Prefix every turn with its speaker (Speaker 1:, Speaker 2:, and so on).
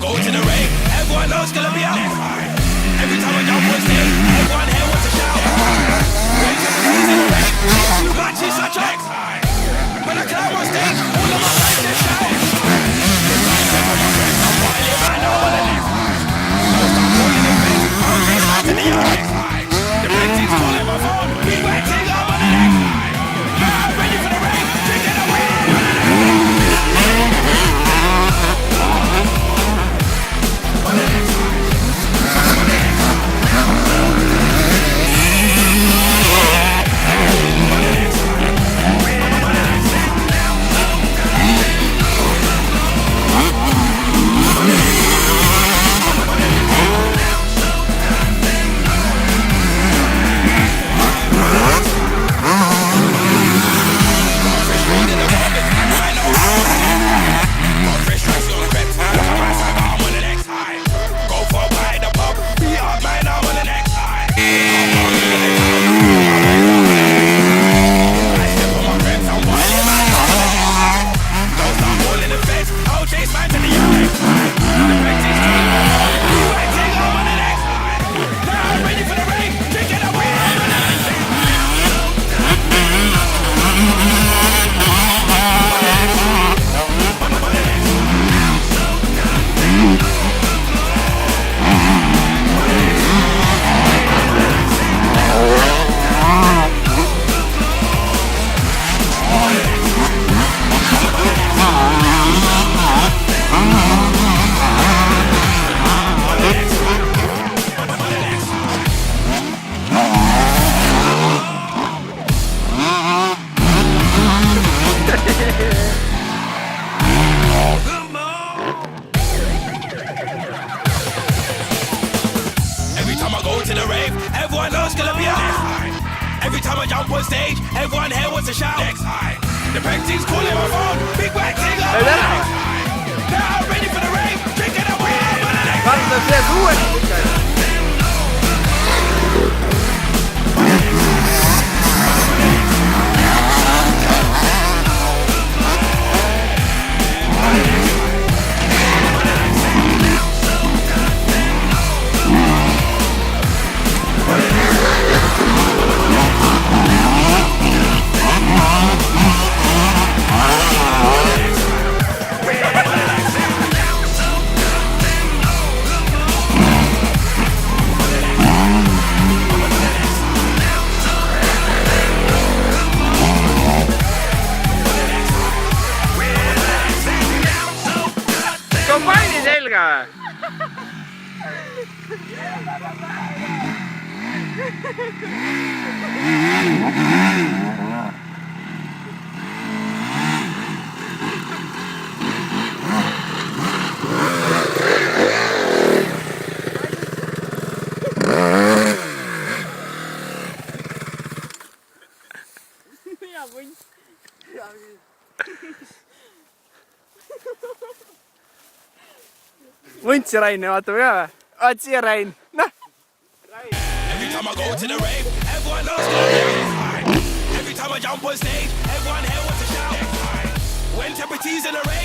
Speaker 1: go to the rave, everyone knows gonna be out. Every time I jump on stage, everyone here wants to shout. When somebody's in the rave, too much is such a. When I climb on stage, all of my friends just shout. I'm wild, man, I wanna live. So start calling it fake, I'll chase out to the yard. The Brexit's calling my phone, we waiting, I'm on the next. I'm ready for the rave, drinking the weed, I'm on the next.
Speaker 2: Vuntsi Rain vaatab ka või? Vaat siia Rain, noh!
Speaker 1: Every time I go to the rave, everyone knows that. Every time I jump on stage, everyone here wants to shout. When Tempertee's in the rave,